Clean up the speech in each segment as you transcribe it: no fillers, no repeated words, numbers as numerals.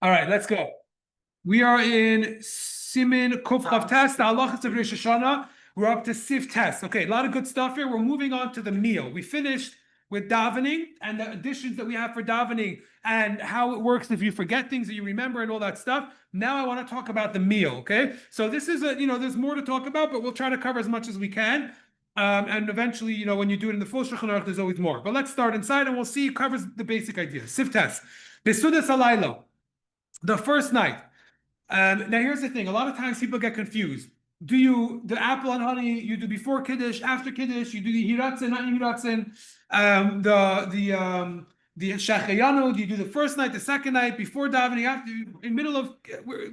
All right, let's go. We are in Siman Kuf Chav Tes, the halachas of Rosh Hashana. We're up to Sif Tes. Okay, a lot of good stuff here. We're moving on to the meal. We finished with davening and the additions that we have for davening and how it works if you forget things that you remember and all that stuff. Now I want to talk about the meal. Okay, so this is there's more to talk about, but we'll try to cover as much as we can. And eventually, when you do it in the full Shulchan Aruch, there's always more. But let's start inside, and we'll see. It covers the basic idea. Sif Tes, Besudas Halaylo, the first night. Now here's the thing: a lot of times people get confused. Do you the apple and honey? You do before kiddush, after kiddush. You do the hiratzin, not hiratzin. The shachayanu. Do you do the first night, the second night, before davening, after, in middle of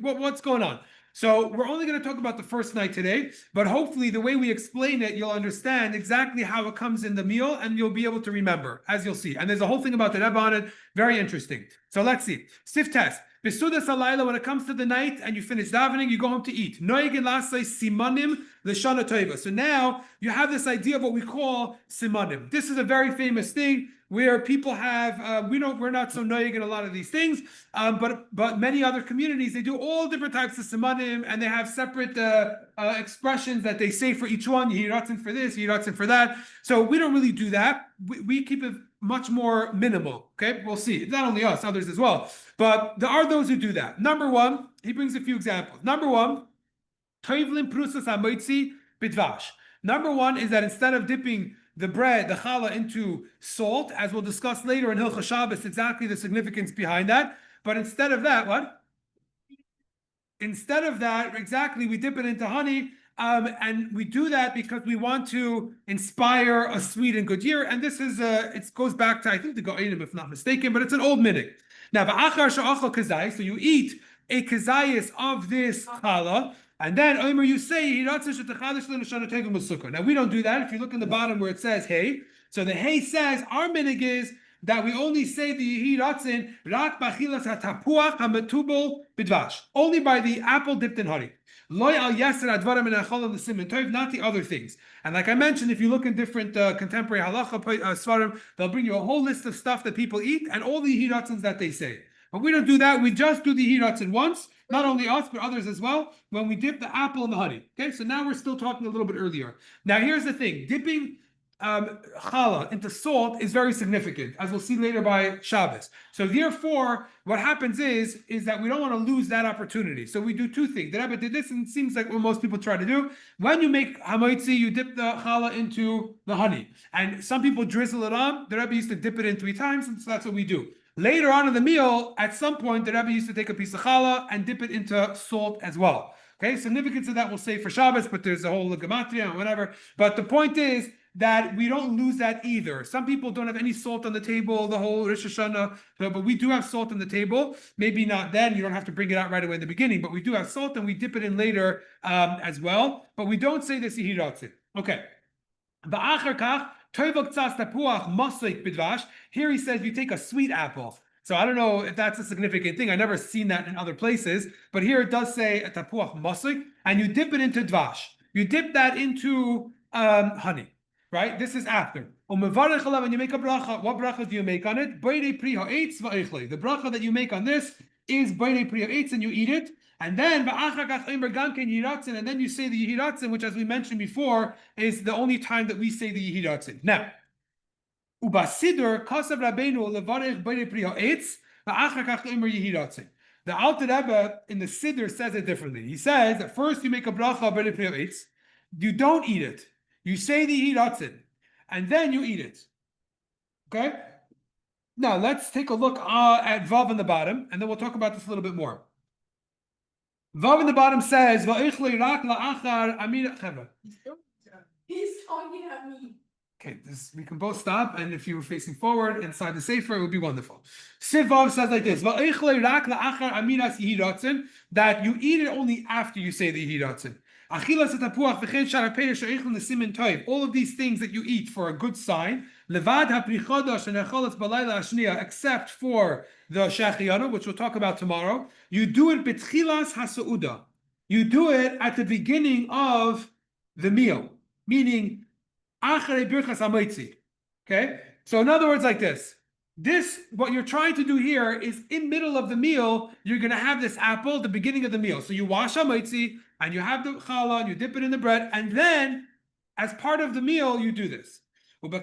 what's going on? So we're only going to talk about the first night today, but hopefully the way we explain it, you'll understand exactly how it comes in the meal, and you'll be able to remember, as you'll see. And there's a whole thing about the Rebbe on it, very interesting. So let's see. Sif Tes. Besudas halayla, when it comes to the night and you finish davening, you go home to eat. Noegin lasei simanim l'shana tova. So now you have this idea of what we call simanim. This is a very famous thing where people have we're not so noeg in a lot of these things, but many other communities, they do all different types of simanim, and they have separate expressions that they say for each one. Yehiratzin for this, yehiratzin for that. So we don't really do that. We keep it much more minimal. Okay, we'll see. It's not only us, others as well. But there are those who do that. Number one, he brings a few examples. Number one, toivlim prusas hamoitzi bidvash. Number one is that instead of dipping the bread, the challah, into salt, as we'll discuss later in Hilchos Shabbos, exactly the significance behind that. But instead of that, what? Instead of that, exactly, we dip it into honey. And we do that because we want to inspire a sweet and good year. And this is, it goes back to, I think, the Go'enim, if not mistaken, but it's an old minute. Now, so you eat a kazayis of this challah, and then Omer, you say, now we don't do that. If you look in the bottom where it says hey, so the hey says our minig is that we only say the yehiratzin rak b'achilas hatapuach hametubel bidvash, only by the apple dipped in honey. Loy al yaser advarim and achol the siman tov, not the other things. And like I mentioned, if you look in different contemporary halacha svarim, they'll bring you a whole list of stuff that people eat and all the yehiratzins that they say. But we don't do that. We just do the yehiratzin once. Not only us, but others as well, when we dip the apple in the honey. Okay, so now we're still talking a little bit earlier. Now here's the thing: dipping challah into salt is very significant, as we'll see later by Shabbos. So therefore, what happens is that we don't want to lose that opportunity. So we do two things. The Rebbe did this, and it seems like what most people try to do. When you make hamoitzi, you dip the challah into the honey. And some people drizzle it on. The Rebbe used to dip it in 3 times, and so that's what we do. Later on in the meal, at some point, the Rebbe used to take a piece of challah and dip it into salt as well. Okay, significance of that we'll say for Shabbos, but there's a whole gematria and whatever. But the point is that we don't lose that either. Some people don't have any salt on the table the whole Rosh Hashanah, but we do have salt on the table. Maybe not then, you don't have to bring it out right away in the beginning, but we do have salt and we dip it in later as well. But we don't say this yehiratzin. Okay. Here he says you take a sweet apple. So I don't know if that's a significant thing. I've never seen that in other places, but here it does say a tapuach masik, and you dip it into dvash. You dip that into honey, right? This is after. When you make a bracha, what bracha do you make on it? The bracha that you make on this is Bayrei Pri Ha'etz, and you eat it. And then and then you say the yehiratzin, which, as we mentioned before, is the only time that we say the yehiratzin. Now, ubasidur kasav rabbeinu levarech Bayrei Pri Ha'etz va'achar kach leimer yehiratzin. The Alter Rebbe in the Siddur says it differently. He says that first you make a bracha of Bayrei Pri Ha'etz, you don't eat it. You say the yehiratzin, and then you eat it. Okay? Now, let's take a look at Vav in the bottom, and then we'll talk about this a little bit more. Vav in the bottom says, He's talking at me. Okay, we can both stop, and if you were facing forward inside the sefer, it would be wonderful. Siv Vav says like this, that you eat it only after you say the yehiratzin. All of these things that you eat for a good sign, except for the shachiyana, which we'll talk about tomorrow. You do it betchilas hasauda. You do it at the beginning of the meal, meaning acharei birchas hamoitzi. Okay, so in other words, like this: this, what you're trying to do here is in middle of the meal, you're going to have this apple at the beginning of the meal. So you wash hamoitzi and you have the challah and you dip it in the bread. And then as part of the meal, you do this. And the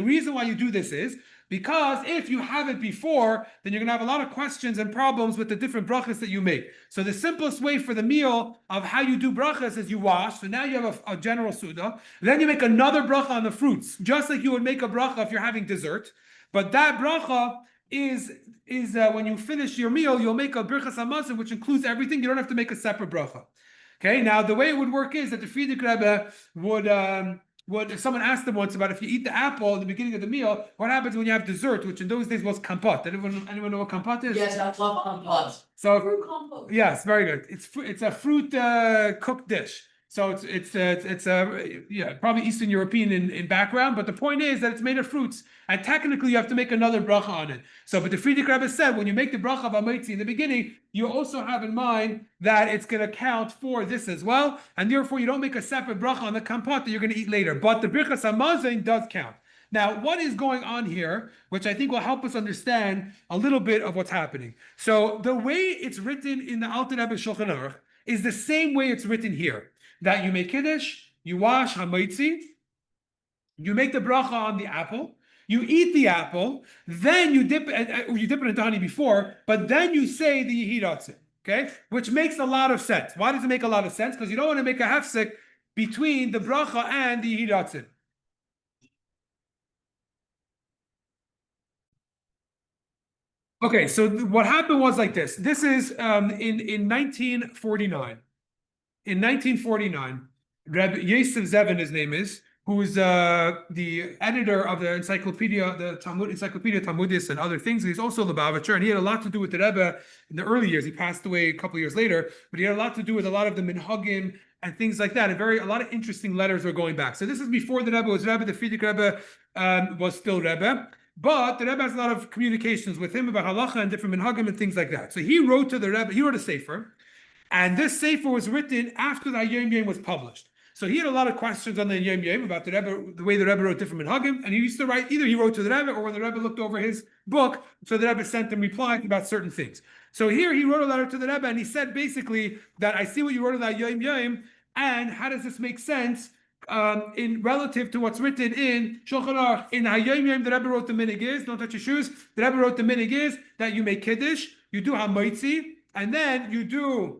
reason why you do this is because if you have it before, then you're going to have a lot of questions and problems with the different brachas that you make. So the simplest way for the meal of how you do brachas is you wash. So now you have a general suda. Then you make another bracha on the fruits, just like you would make a bracha if you're having dessert. But that bracha is when you finish your meal, you'll make a birchas hamazon, which includes everything. You don't have to make a separate bracha. Okay, now the way it would work is that the Frierdiker Rebbe would if someone asked them once about if you eat the apple in the beginning of the meal, what happens when you have dessert, which in those days was kampot. Anyone know what kampot is? Yes, I love compost. So Fruit compost. yes, very good. It's a fruit cooked dish. So it's probably Eastern European in background, but the point is that it's made of fruits, and technically you have to make another bracha on it. So, but the Frierdiker Rebbe said when you make the bracha of Hamoitzi in the beginning, you also have in mind that it's going to count for this as well, and therefore you don't make a separate bracha on the kampot that you're going to eat later. But the birchas hamazon does count. Now, what is going on here, which I think will help us understand a little bit of what's happening. So the way it's written in the Alter Rebbe Shulchan Aruch is the same way it's written here. That you make kiddush, you wash hamoitzi, you make the bracha on the apple, you eat the apple, then you dip it into honey before, but then you say the yehiratze, okay? Which makes a lot of sense. Why does it make a lot of sense? Because you don't want to make a hefsek between the bracha and the yehiratze. Okay, so what happened was like this. This is in 1949. In 1949, Reb Yosef Zevin, his name is, who is the editor of the encyclopedia, the Talmud, Encyclopedia Talmudis and other things. He's also a Lubavitcher, and he had a lot to do with the Rebbe in the early years. He passed away a couple years later, but he had a lot to do with a lot of the minhagim and things like that. A lot of interesting letters were going back. So this is before the Rebbe was Rebbe. The Frierdiker Rebbe was still Rebbe. But the Rebbe has a lot of communications with him about halacha and different minhagim and things like that. So he wrote to the Rebbe, he wrote a sefer, and this sefer was written after the Yom Yom was published. So he had a lot of questions on the Yom Yom about the Rebbe, the way the Rebbe wrote different minhagim, and he used to write, either he wrote to the Rebbe, or when the Rebbe looked over his book, so the Rebbe sent him replies about certain things. So here he wrote a letter to the Rebbe, and he said basically that I see what you wrote about Yom Yom, and how does this make sense in relative to what's written in Shulchan Aruch? In Hayom Yom, the Rebbe wrote the minig is, don't touch your shoes. The Rebbe wrote the minig is that you make kiddush, you do hamoitzi, and then you do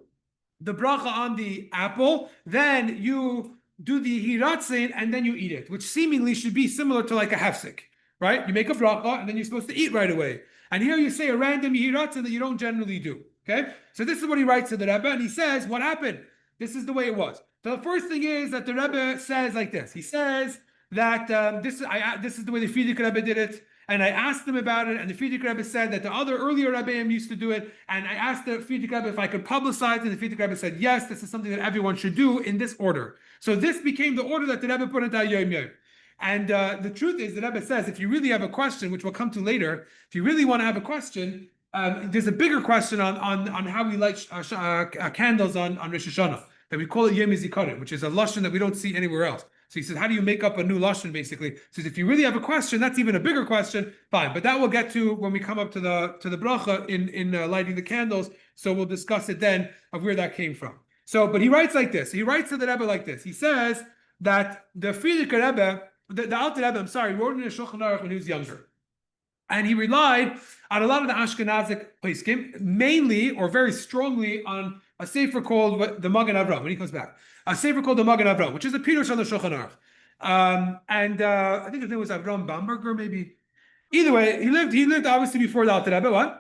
the bracha on the apple, then you do the hiratzin, and then you eat it, which seemingly should be similar to like a hefsek, right? You make a bracha, and then you're supposed to eat right away. And here you say a random hiratzin that you don't generally do, okay? So this is what he writes to the Rebbe, and he says, what happened? This is the way it was. The first thing is that the Rebbe says like this. He says that this is the way the Frierdiker Rebbe did it. And I asked him about it, and the Frierdiker Rebbe said that the other earlier Rebbeim used to do it. And I asked the Frierdiker Rebbe if I could publicize it, and the Frierdiker Rebbe said, yes, this is something that everyone should do in this order. So this became the order that the Rebbe put into Yom Yom. And the truth is, the Rebbe says, if you really have a question, which we'll come to later, if you really want to have a question, there's a bigger question on how we light candles on Rosh Hashana, that we call it Yom Zikaron, which is a lashon that we don't see anywhere else. So he says, how do you make up a new lashon, basically? He says, if you really have a question, that's even a bigger question, fine. But that we'll get to when we come up to the bracha in lighting the candles. So we'll discuss it then of where that came from. So, but he writes like this. He writes to the Rebbe like this. He says that the Frierdiker Rebbe, the Alter Rebbe, wrote in a Shulchan Aruch when he was younger. And he relied on a lot of the Ashkenazic poskim, mainly or very strongly on a sefer called the Magen Avraham, when he comes back. A sefer called the Magen Avraham, which is a Pirush on the Shulchan Aruch. I think his name was Avram Bamberger, maybe. Either way, he lived obviously before the Alter Rebbe. What?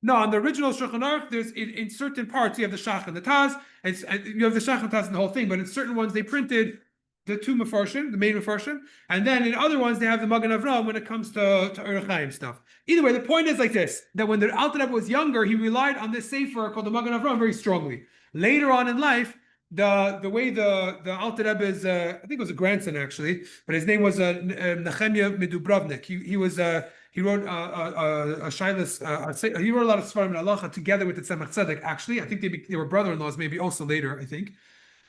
No, on the original Shulchan Aruch, there's in certain parts you have the Shach and the Taz. You have the Shach and Taz and the whole thing, but in certain ones they printed the two Mefarshim, the main Mefarshim, and then in other ones they have the Magen Avraham when it comes to Orach Chaim stuff. Either way, the point is like this: that when the Alter Rebbe was younger, he relied on this sefer called the Magen Avraham very strongly. Later on in life, the way the Alter Rebbe's I think it was a grandson actually, but his name was Nehemiah Medubrovnik. He wrote a shaylas. He wrote a lot of Svarim and Halacha together with the Tzemach Tzedek. Actually, I think they were brother-in-laws maybe also later. I think.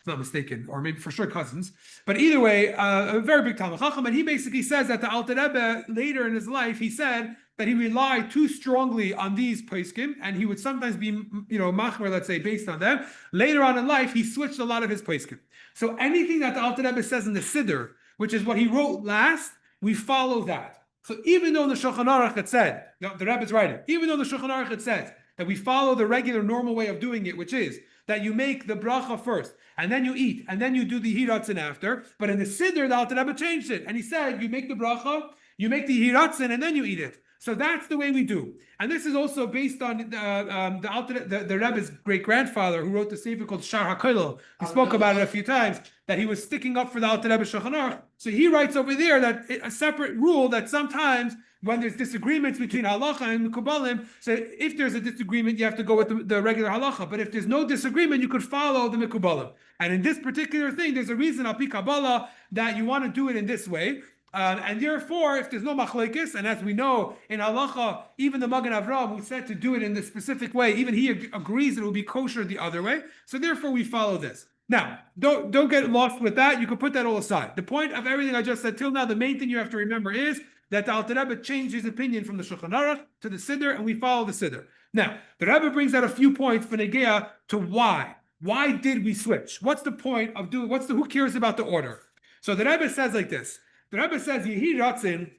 if I'm not mistaken, or maybe for sure cousins. But either way, a very big Talmid Chacham, and he basically says that the Alter Rebbe later in his life, he said that he relied too strongly on these poskim, and he would sometimes be, machmer, let's say, based on them. Later on in life, he switched a lot of his poskim. So anything that the Alter Rebbe says in the Siddur, which is what he wrote last, we follow that. So even though in the Shulchan Aruch it said, the Rebbe is writing, even though in the Shulchan Aruch it says that we follow the regular normal way of doing it, which is that you make the bracha first, and then you eat, and then you do the hiratzin after. But in the Siddur, the Alter Rebbe changed it, and he said you make the bracha, you make the hiratzin, and then you eat it. So that's the way we do. And this is also based on the Rebbe's great-grandfather who wrote the sefer called Shar HaKollel. He spoke about it a few times, that he was sticking up for the Alter Rebbe Shulchan Aruch. So he writes over there that a separate rule that sometimes when there's disagreements between halacha and mikubalim, so if there's a disagreement, you have to go with the regular halacha. But if there's no disagreement, you could follow the mikubalim. And in this particular thing, there's a reason, al pi Kabbalah, that you want to do it in this way. And therefore, if there's no machlekes, and as we know in halacha, even the Magen Avraham who said to do it in this specific way, even he agrees that it will be kosher the other way. So therefore, we follow this. Now, don't get lost with that. You can put that all aside. The point of everything I just said till now, the main thing you have to remember is that the Alter Rebbe changed his opinion from the Shulchan Aruch to the Siddur, and we follow the Siddur. Now, the Rebbe brings out a few points for Negea to why. Why did we switch? What's the point of doing? Who cares about the order? So the Rebbe says like this. The Rebbe says Yehi Ratzin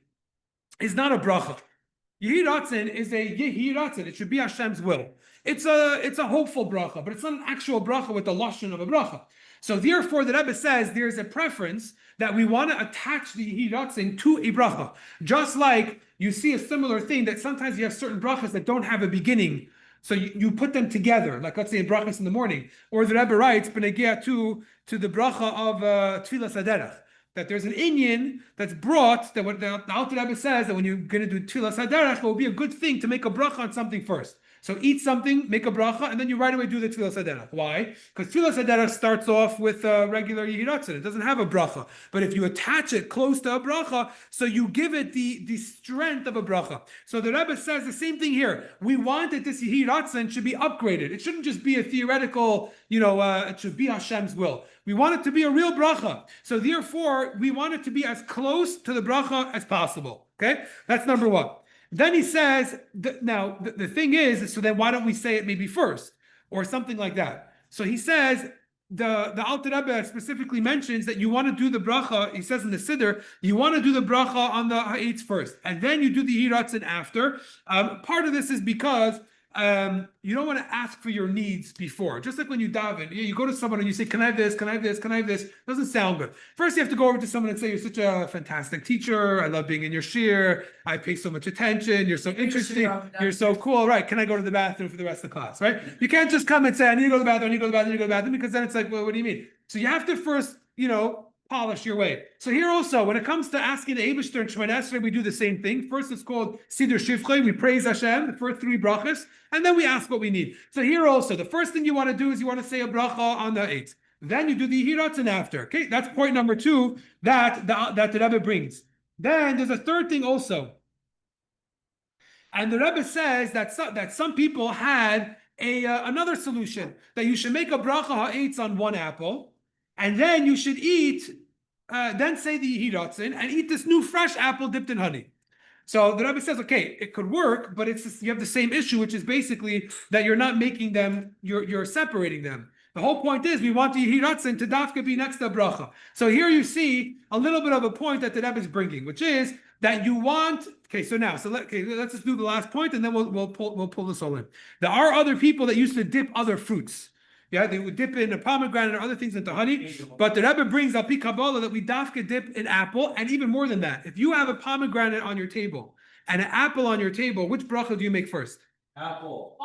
is not a bracha. Yehi Ratzin is a Yehi Ratzin. It should be Hashem's will. It's a hopeful bracha, but it's not an actual bracha with the lashon of a bracha. So therefore, the Rebbe says there's a preference that we want to attach the Yehi Ratzin to a bracha. Just like you see a similar thing that sometimes you have certain brachas that don't have a beginning. So you put them together, like let's say in brachas in the morning. Or the Rebbe writes, B'negia to the bracha of Tfilas Haderech, that there's an inyan that's brought, that what the Alter Rebbe says, that when you're going to do Tfilas Haderech, it will be a good thing to make a bracha on something first. So eat something, make a bracha, and then you right away do the Tfilas Haderech. Why? Because Tfilas Haderech starts off with regular Yehi Ratzin. It doesn't have a bracha. But if you attach it close to a bracha, so you give it the strength of a bracha. So the Rebbe says the same thing here. We want that this Yehi Ratzin should be upgraded. It shouldn't just be a theoretical, it should be Hashem's will. We want it to be a real bracha. So therefore, we want it to be as close to the bracha as possible. Okay? That's number one. Then he says, the thing is, so then why don't we say it maybe first? Or something like that. So he says, the Alter Rebbe specifically mentions that you want to do the bracha, he says in the Siddur, you want to do the bracha on the ha'etz first, and then you do the hiratzin after. Part of this is because you don't want to ask for your needs before. Just like when you daven, you go to someone and you say, can I have this, can I have this, can I have this? Doesn't sound good. First, you have to go over to someone and say, you're such a fantastic teacher. I love being in your shir. I pay so much attention. You're so interesting. You're so cool. Right. Can I go to the bathroom for the rest of the class? Right. You can't just come and say, I need to go to the bathroom, I need to go to the bathroom, I need to go to the bathroom, because then it's like, well, what do you mean? So you have to first, polish your way. So here also, when it comes to asking the Eibishter and Shemoneh Esrei, we do the same thing. First, it's called Siddur Shivchei. We praise Hashem, the first three brachas, and then we ask what we need. So here also, the first thing you want to do is you want to say a bracha on the eighth. Then you do the hiratzin after. Okay, that's point number two that the Rebbe brings. Then there's a third thing also. And the Rebbe says that some people had another solution, that you should make a bracha ha'etz on one apple, and then you should eat, then say the hiratzin, and eat this new fresh apple dipped in honey. So the Rebbe says, okay, it could work, but you have the same issue, which is basically that you're not making them, you're separating them. The whole point is we want the hiratzin to dafka be next to bracha. So here you see a little bit of a point that the Rebbe is bringing, which is that you want. Okay, so let's just do the last point, and then we'll pull this all in. There are other people that used to dip other fruits. Yeah, they would dip in a pomegranate or other things into honey. But the Rebbe brings al pi Kabbalah that we dafka dip in apple, and even more than that. If you have a pomegranate on your table and an apple on your table, which bracha do you make first? Apple.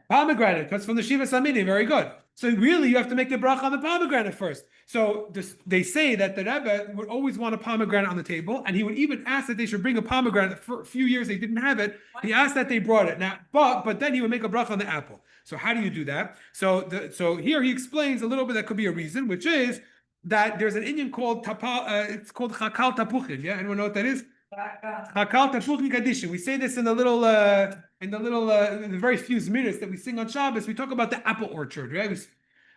Pomegranate, because from the Shiva Samini, very good. So really, you have to make the bracha on the pomegranate first. So they say that the Rebbe would always want a pomegranate on the table, and he would even ask that they should bring a pomegranate. For a few years, they didn't have it. He asked that they brought it. Now, but then he would make a bracha on the apple. So how do you do that? So here he explains a little bit that could be a reason, which is that there's an Indian called it's called chakal tapuchin. Yeah, anyone know what that is? Chakal tapuchin kadishin. We say this in the very few minutes that we sing on Shabbos. We talk about the apple orchard, right?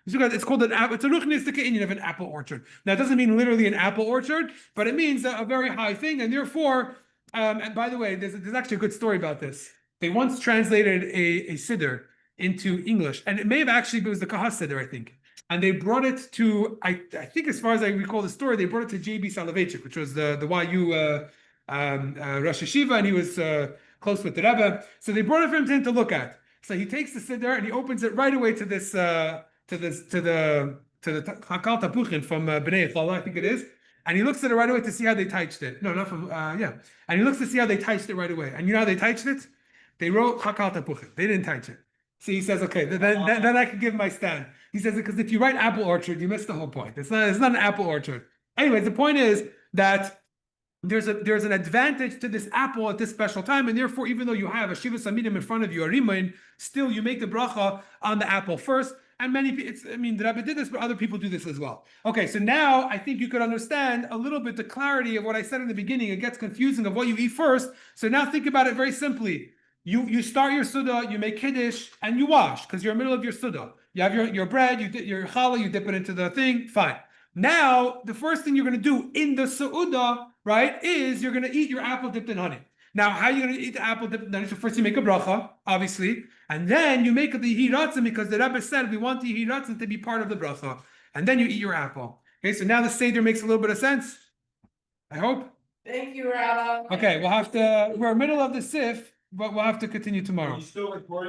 It's called an apple. It's a ruchnistic Indian of an apple orchard. Now, it doesn't mean literally an apple orchard, but it means a very high thing. And therefore, and by the way, there's actually a good story about this. They once translated a siddur into English, and it may have actually it was the Kahas siddur, I think. And they brought it to, I think, as far as I recall the story, they brought it to J.B. Soloveitchik, which was the YU Rosh Yeshiva, and he was close with the Rebbe. So they brought it for him to look at. So he takes the siddur and he opens it right away to the Hakal Tapuchin from Bnei Chala, I think it is. And he looks at it right away to see how they touched it. No, not from yeah. And he looks to see how they touched it right away. And you know how they touched it? They wrote Hakal Tapuchin. They didn't touch it. So he says, okay, then I can give my stand. He says, because if you write apple orchard, you miss the whole point. It's not an apple orchard. Anyways, the point is that there's an advantage to this apple at this special time, and therefore, even though you have a Shiva Samidim in front of you, a Rimain, still you make the bracha on the apple first. And many people, the Rebbe did this, but other people do this as well. Okay, so now I think you could understand a little bit the clarity of what I said in the beginning. It gets confusing of what you eat first. So now think about it very simply. You start your Suda, you make Kiddush, and you wash, because you're in the middle of your Suda. You have your bread, your challah, you dip it into the thing, fine. Now, the first thing you're going to do in the Su'udah, right, is you're going to eat your apple dipped in honey. Now, how are you going to eat the apple dipped in honey? So first you make a bracha, obviously, and then you make the Yihiratzim, because the Rebbe said we want the Yihiratzim to be part of the bracha, and then you eat your apple. Okay, so now the Seder makes a little bit of sense, I hope. Thank you, Rabbi. Okay, we're in the middle of the Sif, but we'll have to continue tomorrow.